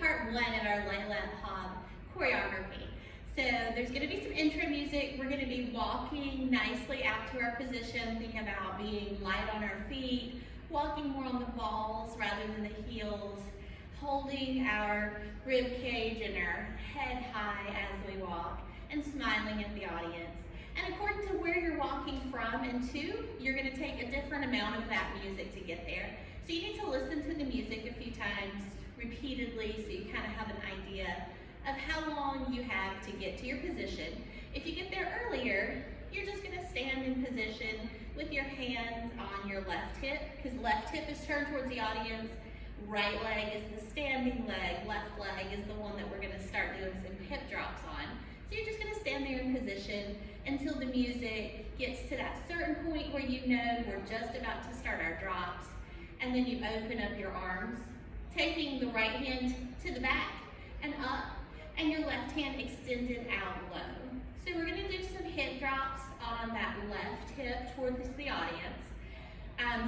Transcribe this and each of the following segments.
part one of our Leylet Hob choreography. So there's going to be some intro music. We're going to be walking nicely out to our position. Think about being light on our feet, walking more on the balls rather than the heels, holding our rib cage and our head high as we walk, and smiling at the audience. And according to where you're walking from and to, you're going to take a different amount of that music to get there. So you need to listen to the music a few times repeatedly so you kind of have an idea of how long you have to get to your position. If you get there earlier, you're just going to stand in position with your hands on your left hip, because left hip is turned towards the audience, right leg is the standing leg, left leg is the one that we're going to start doing some hip drops on. So you're just going to stand there in position until the music gets to that certain point where you know we're just about to start our drops, and then you open up your arms, taking the right hand to the back and up, and your left hand extended out low. So we're going to do some hip drops on that left hip towards the audience.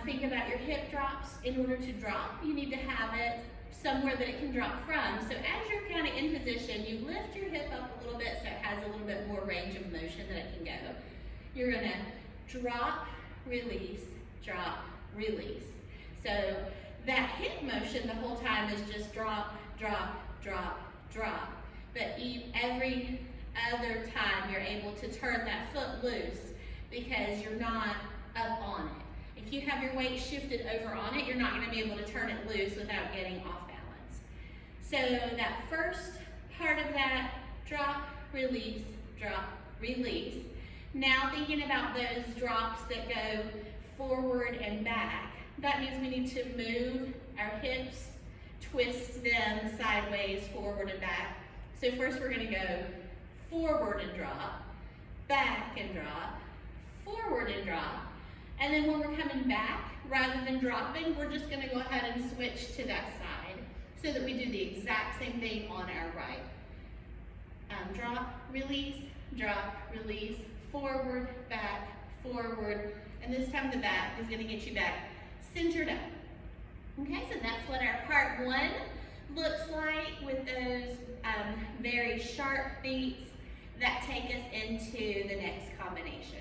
Think about your hip drops. In order to drop, you need to have it somewhere that it can drop from. So as you're kind of in position, you lift your hip up a little bit so it has a little bit more range of motion that it can go. You're going to drop, release, drop, release. So that hip motion the whole time is just drop, drop, drop, drop. But every other time you're able to turn that foot loose because you're not up on it. If you have your weight shifted over on it, you're not going to be able to turn it loose without getting off balance. So that first part of that, drop, release, drop, release. Now thinking about those drops that go forward and back, that means we need to move our hips, twist them sideways, forward and back. So first we're going to go forward and drop, back and drop, forward and drop. And then when we're coming back, rather than dropping, we're just going to go ahead and switch to that side so that we do the exact same thing on our right. Drop, release, forward, forward, and this time the back is going to get you back centered up. Okay, so that's what our part one looks like with those very sharp beats that take us into the next combination.